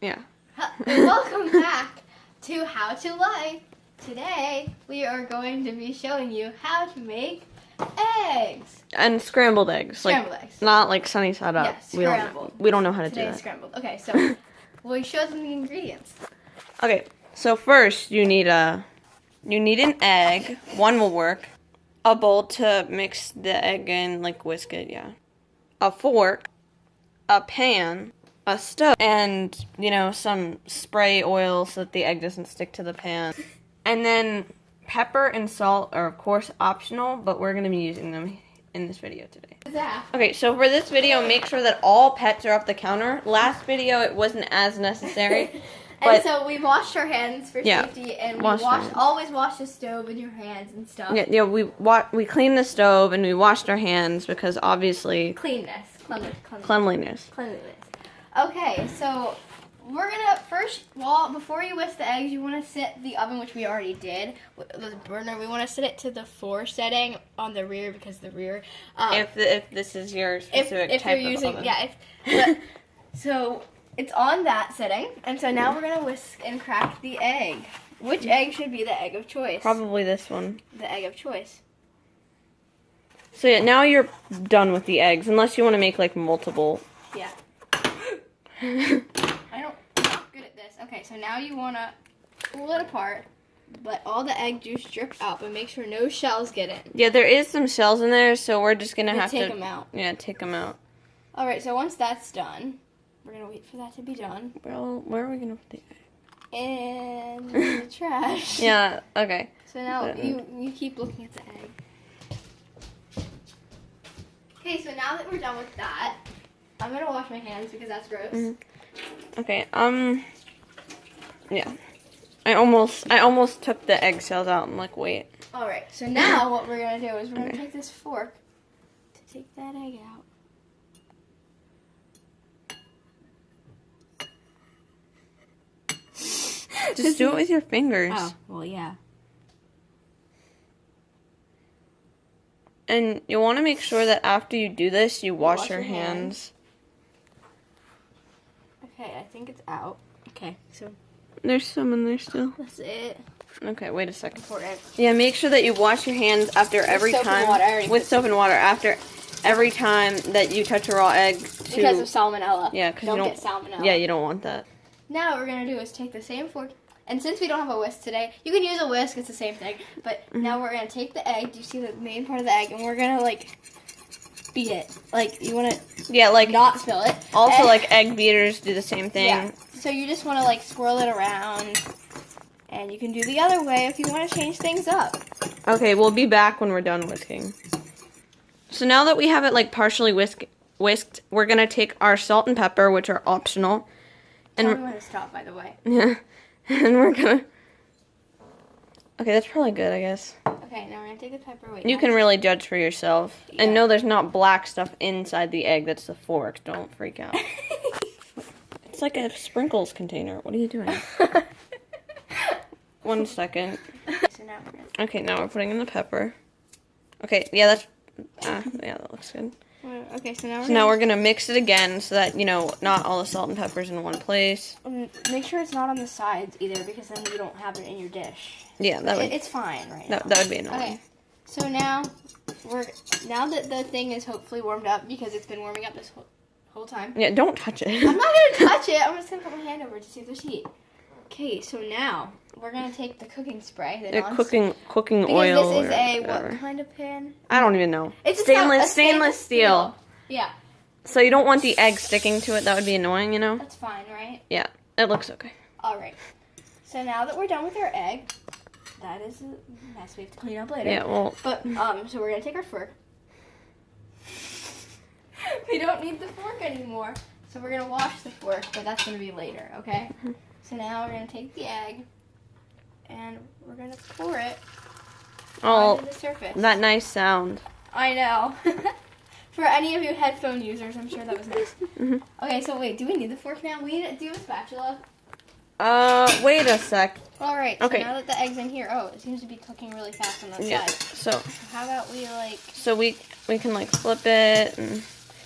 Yeah. Welcome back to HowToLife. Today we are going to be showing you how to make eggs. And scrambled eggs. Scrambled like, eggs. Not like sunny side up. Yes, scrambled. We don't know how to do Today's that. scrambled. Okay, so we'll show them the ingredients. Okay, so first you need an egg. One will work. A bowl to mix the egg in, like whisk it, yeah. A fork, a pan, a stove, and, some spray oil so that the egg doesn't stick to the pan. And then pepper and salt are, of course, optional, but we're going to be using them in this video today. Okay, so for this video, make sure that all pets are off the counter. Last video, it wasn't as necessary. And so we washed our hands for safety, and we always wash the stove and your hands and stuff. Yeah, we cleaned the stove and we washed our hands because obviously cleanliness. Okay, so we're gonna before you whisk the eggs, you want to set the oven, which we already did, the burner. We want to set it to the 4 setting on the rear because the rear. If this is your specific type of oven. So it's on that setting, and so now we're gonna whisk and crack the egg. Which egg should be the egg of choice? Probably this one. The egg of choice. So yeah, now you're done with the eggs, unless you want to make like multiple. Yeah. I'm not good at this. Okay, so now you want to pull it apart, let all the egg juice drip out, but make sure no shells get in. Yeah, there is some shells in there, so we're just going to have to take them out. Yeah, take them out. All right, so once that's done, we're going to wait for that to be done. Well, where are we going to put the egg? In the trash. Yeah, okay. So now you keep looking at the egg. Okay, so now that we're done with that, I'm going to wash my hands because that's gross. Mm-hmm. Okay, yeah. I almost took the eggshells out. I'm like, wait. All right, so now what we're going to do is we're going to take this fork to take that egg out. Just do it with your fingers. Oh, well, yeah. And you want to make sure that after you do this, you wash your hands. Okay, I think it's out. Okay, so there's some in there still. That's it. Okay, wait a second. Important. Yeah, make sure that you wash your hands after every time. With soap and water. After every time that you touch a raw egg. Because of salmonella. Yeah, because you don't get salmonella. Yeah, you don't want that. Now what we're going to do is take the same fork, and since we don't have a whisk today, you can use a whisk, it's the same thing, but now we're going to take the egg, do you see the main part of the egg, and we're going to, like, beat it. Like, you want to not spill it. Also, like, egg beaters do the same thing. Yeah, so you just want to, like, swirl it around, and you can do the other way if you want to change things up. Okay, we'll be back when we're done whisking. So now that we have it, like, partially whisked, we're going to take our salt and pepper, which are optional. Tell me when to stop, by the way. Yeah. And we're gonna... Okay, that's probably good, I guess. Okay, now we're gonna take the pepper. Wait, you can really judge for yourself. Yeah. And no, there's not black stuff inside the egg. That's the fork. Don't freak out. It's like a sprinkles container. What are you doing? 1 second. So now we're gonna... Okay, now we're putting in the pepper. Okay, yeah, that's... yeah, that looks good. Okay, so now we're gonna mix it again so that, not all the salt and pepper's in one place. Make sure it's not on the sides either, because then you don't have it in your dish. Yeah, it's fine right now. That would be annoying. Okay, so now that the thing is hopefully warmed up, because it's been warming up this whole time. Yeah, don't touch it. I'm not gonna touch it. I'm just gonna put my hand over to see if there's heat. Okay, so now we're gonna take the cooking spray. Cooking oil. This is what kind of pan? I don't even know. It's stainless steel. Yeah. So you don't want the egg sticking to it. That would be annoying, That's fine, right? Yeah, it looks okay. All right. So now that we're done with our egg, that is a mess we have to clean up later. Yeah, well. But so we're gonna take our fork. We don't need the fork anymore, so we're gonna wash the fork, but that's gonna be later, okay? So now we're gonna take the egg, and we're gonna pour it onto the surface. That nice sound. I know. For any of you headphone users, I'm sure that was nice. Okay, so wait, do we need the fork now? We need to do a spatula. Wait a sec. All right. Okay. So now that the egg's in here, it seems to be cooking really fast on the side. So how about we So we can flip it, and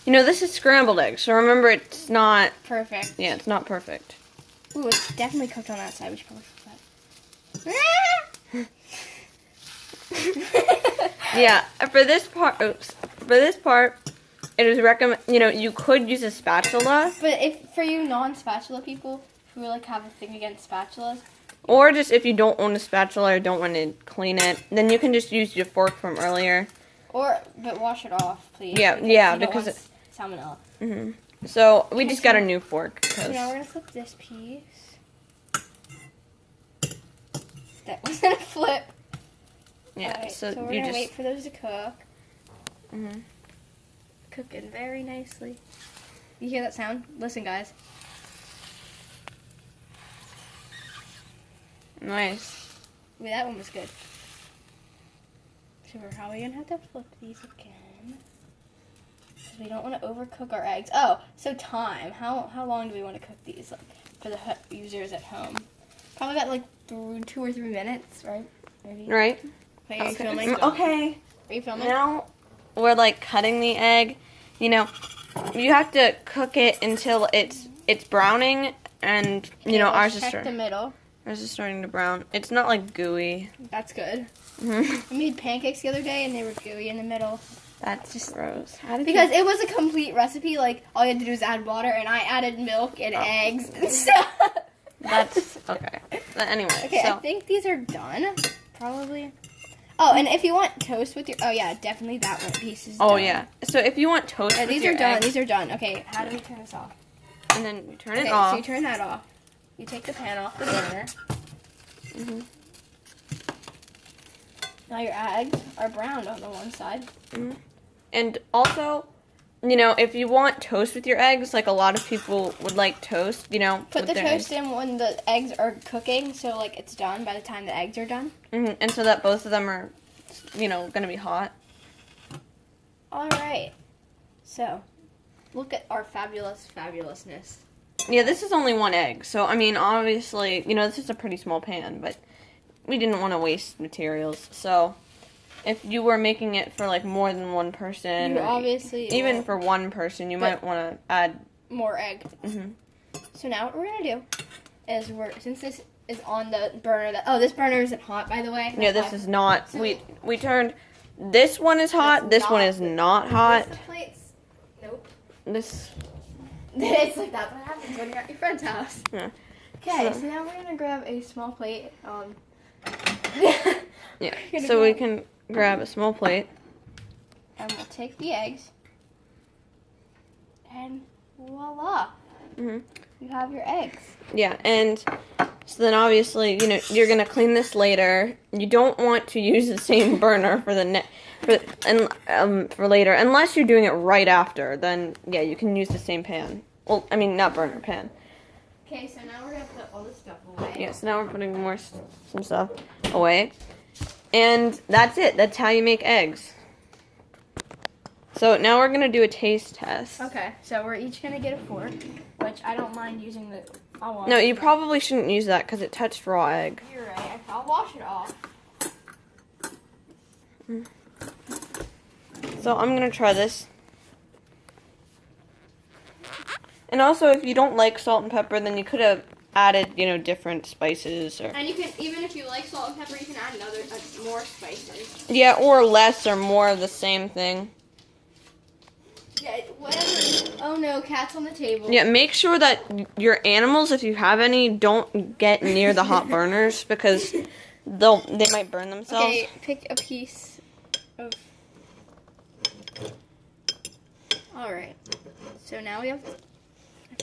this is scrambled eggs. So remember, it's not perfect. Yeah, it's not perfect. Ooh, it's definitely cooked on that side. We should probably flip that. Yeah, for this part, it is recommend. You could use a spatula, But for you non-spatula people who like have a thing against spatulas, or just if you don't own a spatula or don't want to clean it, then you can just use your fork from earlier. but wash it off, please. Yeah, because it's salmonella. So we just got a new fork. So now we're gonna flip this piece. That wasn't a flip. Yeah, Alright, so we're you gonna just wait for those to cook. Cooking very nicely. You hear that sound? Listen, guys. nice. Ooh, that one was good. So we're probably gonna have to flip these again. Because we don't want to overcook our eggs. Oh, so time. How long do we want to cook these for the users at home? Probably about like 2 or 3 minutes, right? Maybe. Right. Okay, are you filming? Okay. Are you filming? Now we're like cutting the egg. You have to cook it until it's browning, and ours is check the middle. starting to brown. It's not like gooey. That's good. I made pancakes the other day and they were gooey in the middle. That's just gross. Because it was a complete recipe. Like all you had to do is add water, and I added milk and eggs and stuff. That's okay. But anyway, Okay, so I think these are done. Probably. Oh, and if you want toast with your... Oh, yeah, definitely that one piece is done. oh yeah. So if you want toast, Yeah, with these your are done. eggs, These are done. Okay, how do we turn this off? and then you turn it Okay, off. so you turn that off. You take the pan off the burner. Now your eggs are browned on the one side. And also, if you want toast with your eggs, like a lot of people would like toast, Put with the their toast eggs. in when the eggs are cooking, so like it's done by the time the eggs are done. And so that both of them are, gonna be hot. All right. So, look at our fabulousness. Yeah, this is only one egg, so I mean, obviously, this is a pretty small pan, but we didn't want to waste materials. So, if you were making it for like more than one person, You obviously even will. for one person, you might want to add. More egg. So now what we're gonna do is since this is on the burner this burner isn't hot, by the way. Yeah, this is not. We turned. This one is hot. This one is not hot. The plates. Nope. This. It's like that's what happens when you're at your friend's house. Yeah. Okay, so now we're gonna grab a small plate. Yeah. So we can grab a small plate. And we'll take the eggs. And voila. You have your eggs. Yeah, and so then obviously, you're gonna clean this later. You don't want to use the same burner for for later, unless you're doing it right after. Then yeah, you can use the same pan. Well, I mean not burner, pan. Okay, so now we're gonna put all this stuff away. Yeah, so now we're putting some stuff away, and that's it. That's how you make eggs. So now we're gonna do a taste test. Okay, so we're each gonna get a fork, which I don't mind using the. I'll wash No, it. you probably shouldn't use that because it touched raw egg. You're right. I'll wash it off. So I'm gonna try this. And also, if you don't like salt and pepper, then you could have added, different spices or. And you can, even if you like salt and pepper, you can add more spices. Yeah, or less or more of the same thing. Yeah, whatever. Oh no, cat's on the table. Yeah, make sure that your animals, if you have any, don't get near the hot burners because they might burn themselves. Okay, pick a piece of. All right. So now we have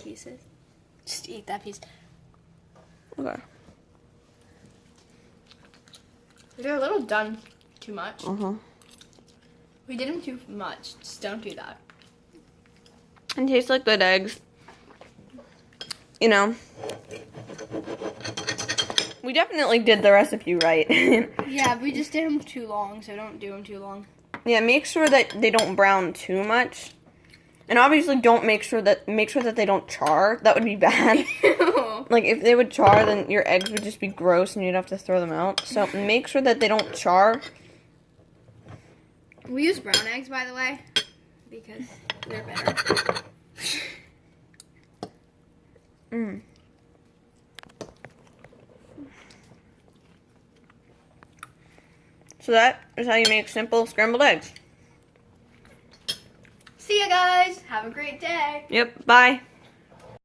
pieces. Just eat that piece. Okay. They're a little done too much. Uh-huh. We did them too much. Just don't do that. And tastes like good eggs. We definitely did the recipe right. Yeah, we just did them too long, so don't do them too long. Yeah, make sure that they don't brown too much. And obviously make sure that they don't char. That would be bad. Like if they would char, then your eggs would just be gross and you'd have to throw them out. So make sure that they don't char. We use brown eggs, by the way, because they're better. So that is how you make simple scrambled eggs. See ya, guys. Have a great day. Yep, bye.